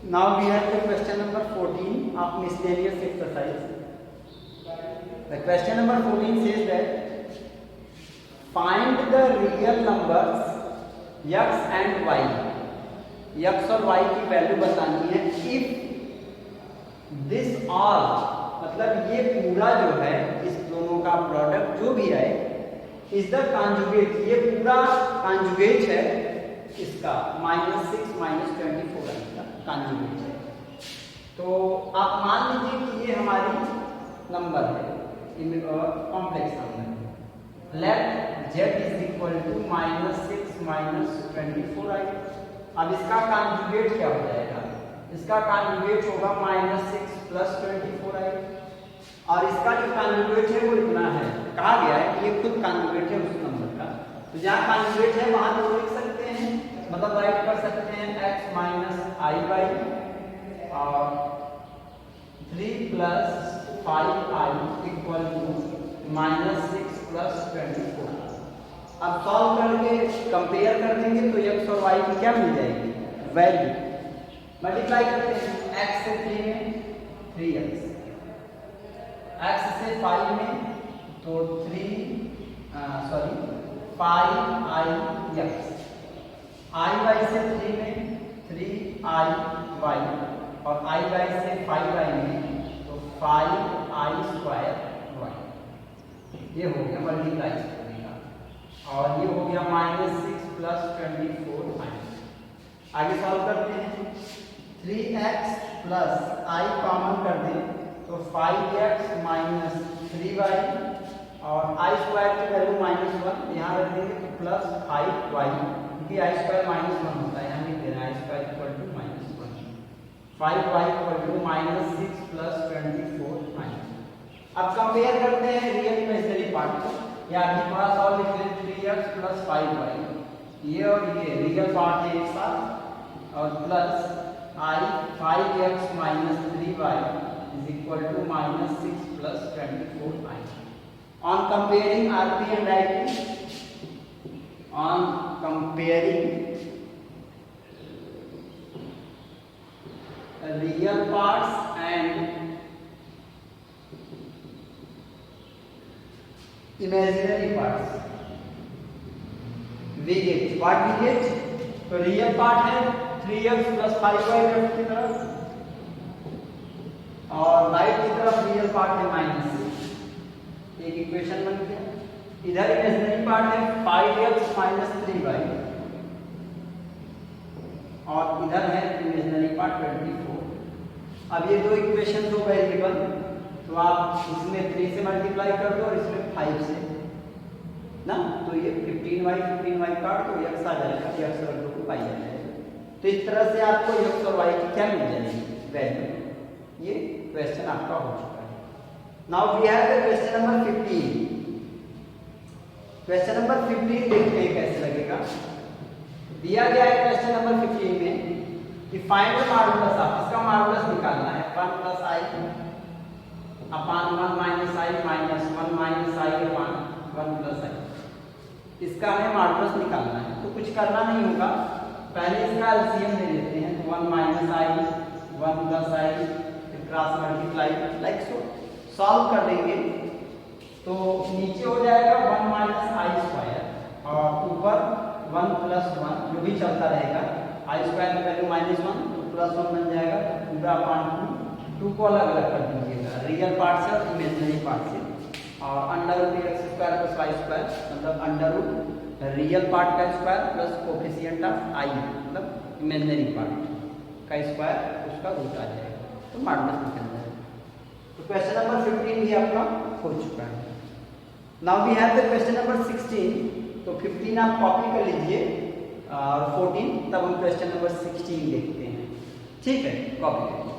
Now we have the question number 14 of miscellaneous exercise. The question number 14 says that find the real numbers x and y. x और y की value बतानी है if this all, मतलब ये पूरा जो है इस दोनों का प्रोडक्ट जो भी है इज द कॉन्जुगेट, ये पूरा कॉन्जुगेट है इसका -6 -24 का कॉन्जुगेट है। तो आप मान लीजिए कि ये हमारी नंबर है complex number. Let z is equal to -6 -24 i. अब इसका कॉन्जुगेट क्या हो जाएगा? इसका कॉन्जुगेट होगा -6 + 24 आई, और इसका जो कॉन्जुगेट है वो इतना है। कहा गया है कि ये खुद कॉन्जुगेट है उस नंबर का, तो जहाँ कॉन्जुगेट है वहां तो लिख सकते हैं, मतलब राइट कर सकते हैं x - i/, और 3 + 5i = -6 + 24। अब सॉल्व करके कंपेयर कर देंगे तो x और y की क्या मिल जाएगी? वैल्यू। मल्टीप्लाई करते हैं, x से 3 में 3x, x से 5 में तो 5i(x), i/y से 3 में 3i(y), और i/y से 5i में तो 5i²y। ये हो गया मल्टीप्लाई करने का, और ये हो गया -6 + 24i। आगे सॉल्व करते हैं, 3x + i कॉमन कर दें तो 5x - 3y, और i² की वैल्यू -1 यहाँ रख देंगे तो +5y, क्योंकि i² -1 होता है, यहाँ लिख देना i² = -1, 5y = -6 + 24i। अब कंपेयर करते हैं रियल इमेजिनरी पार्ट को, या अभी थोड़ा सा और लिख लें, 3x + 5y, ये और ये रियल पार्ट है एक साथ, और plus 5x - 3y = -6 + 24i। On comparing RP and IP, on comparing real parts and imaginary parts, we get what we get? तो रियल पार्ट है 3x + 5y लेफ्ट की तरफ, और राइट की तरफ रियल पार्ट है -6, एक इक्वेशन बन गया। इधर इमेजिनरी पार्ट है 5x - 3y, और इधर है इमेजिनरी पार्ट 24। अब ये दो इक्वेशन दो वेरिएबल, तो आप इसमें 3 से मल्टीप्लाई कर दो और इसमें 5 से ना, तो ये 15y काट दो, x आ जाएगा, x और 2 को पाई आ जाएगा। तो इस तरह से आपको x और y की क्या मिल जाएगी? वैल्यू। ये क्वेश्चन आपका हो चुका है। Now we have the question number 15। Question number 15 देखते हैं कैसे लगेगा। दिया गया है क्वेश्चन नंबर 15 में कि फाइंड द मॉडुलस ऑफ, इसका मॉडुलस निकालना है 1 + i upon 1 - i minus 1 - i upon 1 + i। इसका हमें मॉडुलस निकालना है, तो कुछ करना नहीं होगा, पहले इसका एलसीएम ले लेते हैं, तो 1 - i 1 + i, फिर cross multiply like so. Solve कर देंगे तो नीचे हो जाएगा 1 - i², और ऊपर 1 + 1 जो भी चलता रहेगा, i² की वैल्यू -1 तो +1 बन जाएगा, तो पूरा अपान 2 को अलग अलग कर दीजिएगा, रियल पार्ट से और इमेजिनरी पार्ट से, और √x² + y², मतलब अंडर रियल पार्ट का square plus coefficient of i, मतलब इमेजिनरी पार्ट का स्क्वायर, उसका रूट आ जाएगा, तो मॉडुलस निकल जाएगा। तो क्वेश्चन नंबर 15 भी आपका हो चुका है। Now we have the question number 16। तो 15 आप कॉपी कर लीजिए, और 14 तब हम क्वेश्चन नंबर 16 देखते हैं, ठीक है? कॉपी करिए।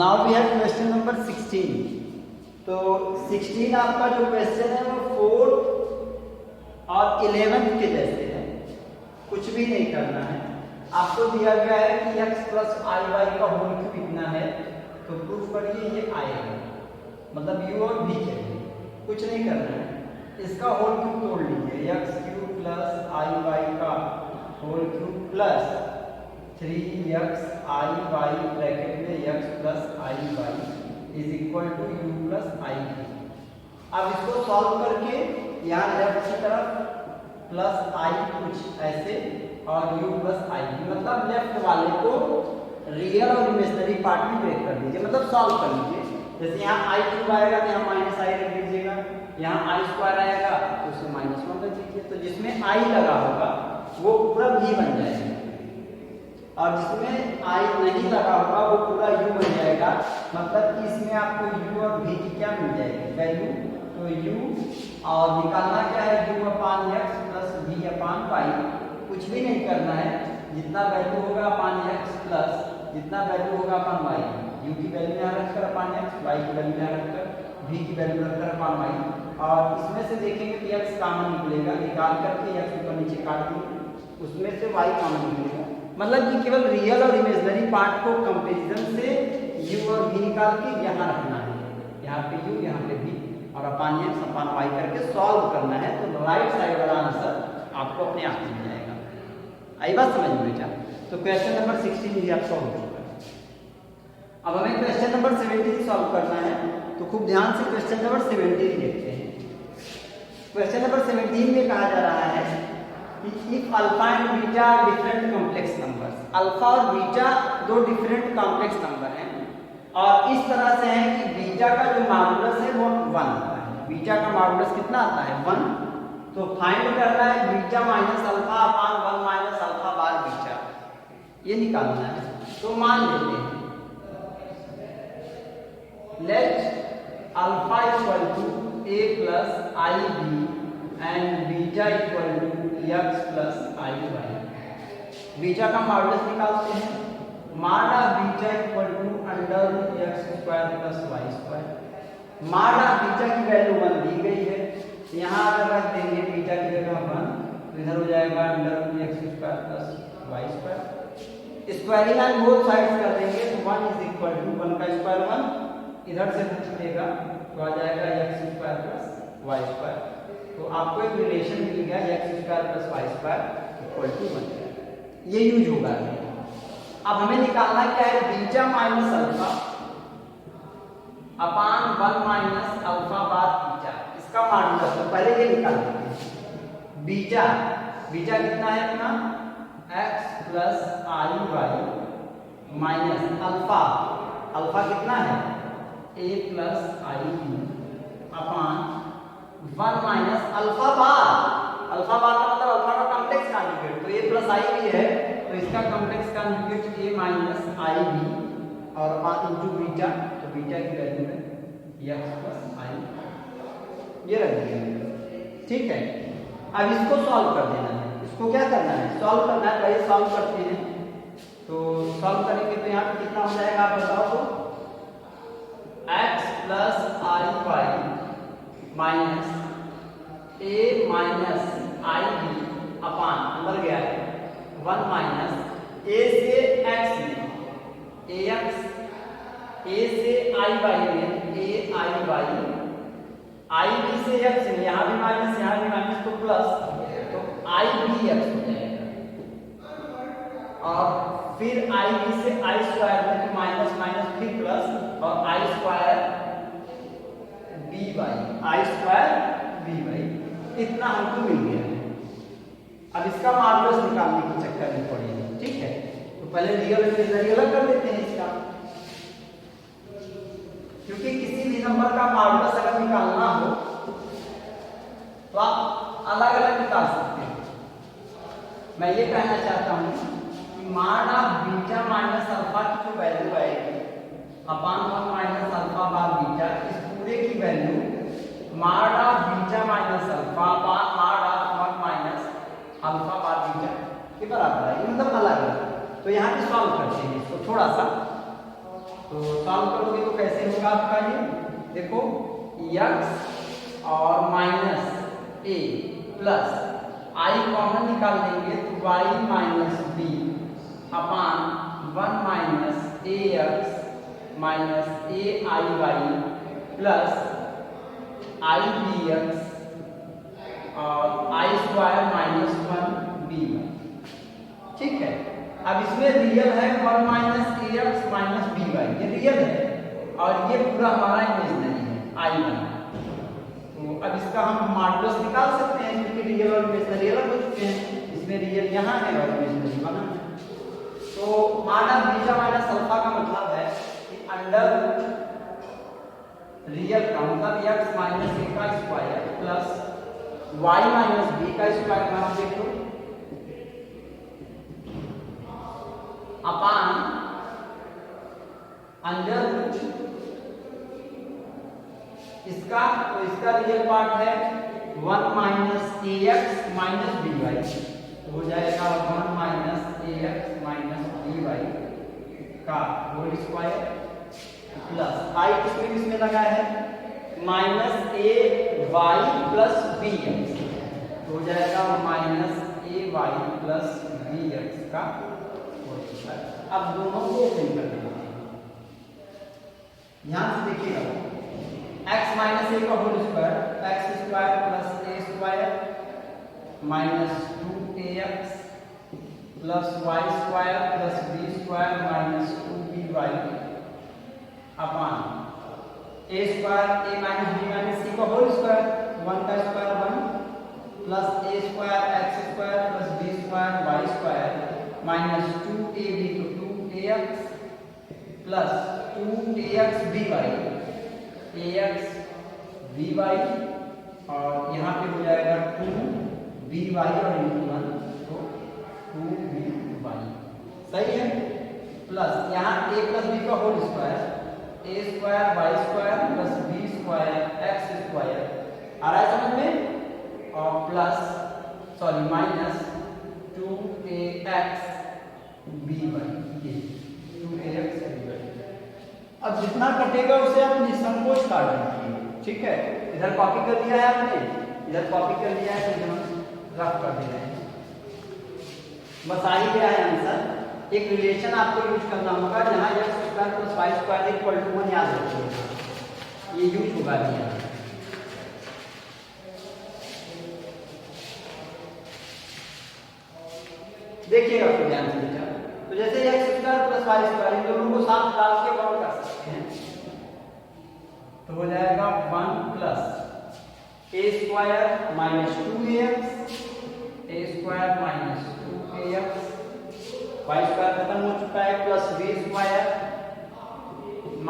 Now we have question number 16। तो 16 आपका जो क्वेश्चन है वो 4th और 11th के जैसे है, कुछ भी नहीं करना है। आपको दिया गया है कि x + iy का होल क्यूब इतना है, तो प्रूफ करिए ये आएगा, मतलब u और v चाहिए, कुछ नहीं करना है। इसका होल क्यूब तोड़ लीजिए, x³ + plus 3x i y bracket में x plus i y is equal to u plus i v। अब इसको सॉल्व करके यहाँ लेफ्ट की तरफ प्लस i कुछ ऐसे और u प्लस i v, मतलब लेफ्ट वाले को रियल और इमेजिनरी पार्ट में ब्रेक कर दीजिए, मतलब सॉल्व कर लीजिए। जैसे यहाँ i क्यूब आएगा तो यहाँ माइनस i रख दीजिएगा, यहाँ i स्क्वायर आएगा तो उसे -1 रख दीजिए। तो जिसमें i लगा होगा वो पूरा v बन जाएगा और जिसमें i नहीं लगा होगा वो पूरा u बन जाएगा। मतलब कि इसमें आपको u और v की क्या मिल जाएगी वैल्यू, तो u और निकालना क्या है u अपान x प्लस v अपान y। कुछ भी नहीं करना है, जितना वैल्यू होगा अपान x प्लस जितना वैल्यू होगा अपान y, u की वैल्यू यहाँ रखकर अपान x, y की वैल्यू यहाँ रखकर, v की वैल्यू रखकर अपान y। और इसमें से देखेंगे तो x कॉमन निकलेगा, निकाल करके x ऊपर नीचे काट देंगे, उसमें से y कॉमन निकलेगा। मतलब कि केवल रियल और इमेजिनरी पार्ट को कंपैरिजन से u और v निकाल के यहाँ रखना है, यहाँ पे u यहाँ पे v और अपान x अपान y करके सॉल्व करना है। तो राइट साइड वाला आंसर आपको अपने आप मिल जाएगा। आई बात समझ में बेटा? तो क्वेश्चन नंबर 16 भी आपका हो चुका है। अब हमें क्वेश्चन नंबर 17 सॉल्व करना है, तो खूब ध्यान से क्वेश्चन नंबर 17 देखते हैं। क्वेश्चन नंबर 17 में कहा जा रहा है कि if alpha and beta different complex numbers, alpha और बीटा दो डिफरेंट कॉम्प्लेक्स नंबर हैं और इस तरह से है कि बीटा का जो मॉडुलस है वो 1 आता है। बीटा का मॉडुलस कितना आता है 1। तो फाइंड करना है beta minus alpha upon 1 minus alpha bar beta, ये निकालना है। तो मान लेते हैं let alpha equal to a plus i b and beta equal to x plus i y। Beta का मॉडुलस निकालते हैं, mod beta equal to under root x square plus y square. Mod beta की value 1 दी गई है, यहाँ अगर रख देंगे बीटा की जगह 1 तो इधर हो जाएगा under root x square plus y square. Squaring on both sides कर देंगे तो 1 इज इक्वल टू 1 का स्क्वायर 1, इधर से पूछेगा तो आ जाएगा x square plus y square. तो आपको एक रिलेशन मिल गया x square plus y square equal to 1। ये यूज होगा। अब हमें निकालना क्या है beta minus alpha upon 1 minus alpha bar beta, इसका मॉडुलस। तो पहले ये निकाल लेते हैं बीटा। बीटा कितना है अपना x plus i y minus alpha, alpha कितना है a plus i b upon 1 minus alpha bar. Alpha bar का मतलब अल्फा का कॉम्प्लेक्स कॉन्जुगेट, तो a प्लस i b है तो इसका complex conjugate a minus i b और अपान इंटू बीटा। तो बीटा की वैल्यू है x प्लस i, ये रख दिया। ठीक है, अब इसको सॉल्व कर देना है। इसको क्या करना है सॉल्व करना है, पहले सॉल्व करते हैं। तो सॉल्व करेंगे तो यहाँ पे कितना हो जाएगा आप बताओ तो x plus i y minus a minus i b अपान अंदर गया है 1 माइनस a से x में ax, a से i y में a i y, i b से x में यहाँ भी माइनस यहाँ भी माइनस तो प्लस, तो i b x हो जाएगा। और फिर i b से i स्क्वायर में तो माइनस माइनस फिर प्लस और i square b y, i square b y, इतना हमको मिल गया है। अब इसका मॉडुलस निकालने के चक्कर में पड़ेगा। ठीक है, तो पहले रियल और इमेजिनरी अलग कर देते हैं इसका, क्योंकि किसी भी नंबर का मॉडुलस अगर निकालना हो तो आप अलग अलग निकाल सकते हैं। मैं ये कहना चाहता हूँ कि माड ऑफ बीटा माइनस अल्फा की जो वैल्यू आएगी upon 1 minus alpha bar beta, इस पूरे की value mod of beta minus alpha upon mod of 1 minus alpha bar beta के बराबर है, मतलब अलग अलग। तो यहाँ पे सॉल्व करते हैं इसको थोड़ा सा। तो सॉल्व करोगे तो कैसे होगा आपका ये देखो, x और minus a plus i common निकाल देंगे तो y minus b upon 1 minus ax minus ai y plus i bx और i स्क्वायर माइनस 1 b। ठीक है, इसमें रियल है 1 माइनस ए एक्स माइनस बी वाई, ये रियल है और ये पूरा हमारा इमेजिनरी है I1। तो अब इसका हम मॉडुलस निकाल सकते हैं क्योंकि रियल और इमेजिनरी अलग हो चुके हैं। इसमें रियल यहाँ है और इमेजिनरी वहाँ है। तो माना बीटा माइनस अल्फा का मतलब है कि अंडर रियल का मतलब x माइनस ए का square plus y minus b का स्क्वायर मान देखो अपान अंडर इसका, तो इसका रियल पार्ट है 1 माइनस ए एक्स माइनस बी वाई, तो हो जाएगा 1 माइनस ए एक्स माइनस बी वाई का होल स्क्वायर प्लस आई किसमें लगा है माइनस ए वाई प्लस बी एक्स, तो हो जाएगा माइनस ए वाई प्लस बी एक्स का होल स्क्वायर। अब दोनों को फिल कर देंगे, ध्यान से देखिएगा x माइनस ए का whole square x square plus A square minus 2ax plus Y square plus B square minus 2by upon a square a minus b minus c का होल स्क्वायर 1 का square 1 plus ए square x square plus B square Y square minus 2ab तो 2ax plus 2ax by ax by और यहाँ पे हो जाएगा 2by और into 1 तो 2by सही है, प्लस यहाँ a प्लस बी का whole square A square Y square plus B square x square आ रहा है समझ में, और plus sorry minus 2ax by ये 2ax by। अब जितना कटेगा उसे आप निसंकोच काट दीजिए, ठीक है। इधर कॉपी कर लिया है आपने, इधर कॉपी कर लिया है, तो हम रफ कर दे रहे हैं, बस आ ही गया है आंसर। एक रिलेशन आपको यूज करना होगा जहां x square plus Y square equal to 1 याद रखिएगा, ये यूज होगा दिया। देखिएगा फिर ध्यान से बेटा, तो जैसे x square plus Y square इन दोनों को साथ डाल के बाउंड कर सकते हैं, तो हो जाएगा 1 plus A square minus 2ax A square minus 2ax Y square खत्म हो चुका है plus B square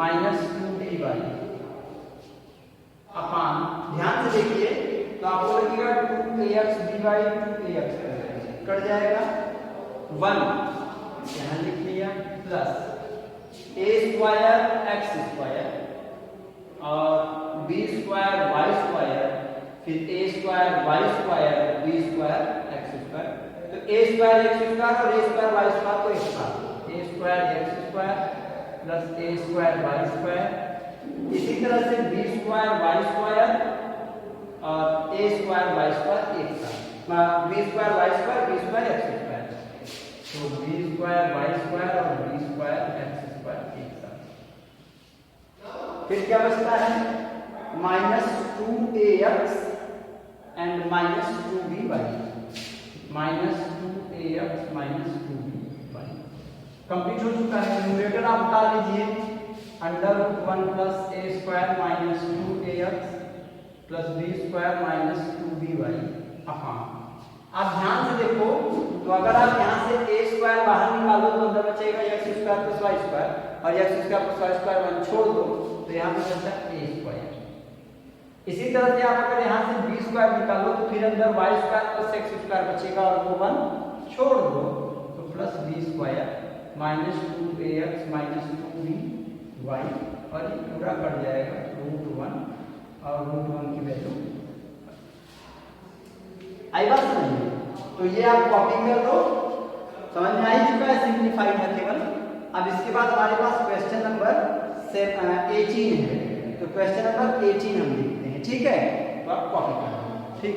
minus 2by upon, ध्यान से देखिए तो आपको लगेगा 2ax by 2ax कट जाएगा 1 यहाँ लिख लिया प्लस ए स्क्वायर एक्स स्क्वायर और बी स्क्वायर वाई स्क्वायर फिर A square Y square B square x square, तो ए स्क्वायर एक्स स्क्वायर और ए स्क्वायर वाई स्क्वायर को एक साथ ए स्क्वायर एक्स स्क्वायर प्लस ए स्क्वायर वाई स्क्वायर, इसी तरह से बी स्क्वायर वाई स्क्वायर और ए स्क्वायर वाई स्क्वायर एक साथ, B square Y square B square x square, तो बी स्क्वायर वाई स्क्वायर और बी स्क्वायर एक्स स्क्वायर एक साथ। फिर क्या बचता है minus 2ax and minus 2by minus 2ax minus 2by complete हो चुका है। न्यूमरेटर आप बता लीजिए अंडर 1 प्लस ए square minus 2ax plus B square minus 2by upon. आप ध्यान से देखो तो अगर आप यहाँ से ए स्क्वायर बाहर निकालो तो अंदर बचेगा X square plus Y square और X square plus Y square 1 छोड़ दो तो यहाँ पे बचता है ए स्क्वायर। इसी तरह से आप अगर यहाँ से बी स्क्वायर निकालो तो फिर अंदर y square plus x square बचेगा और वो 1 छोड़ दो तो plus B square minus 2ax minus 2by और ये पूरा कट जाएगा √1 और √1 की वैल्यू आई बात समझ में, तो ये आप कॉपी कर दो, समझ में आ ही चुका है, सिंप्लीफाइड है केवल। अब इसके बाद हमारे पास क्वेश्चन नंबर 18 है, तो क्वेश्चन नंबर 18 हम लिखते हैं, ठीक है, तो आप कॉपी कर दो, ठीक।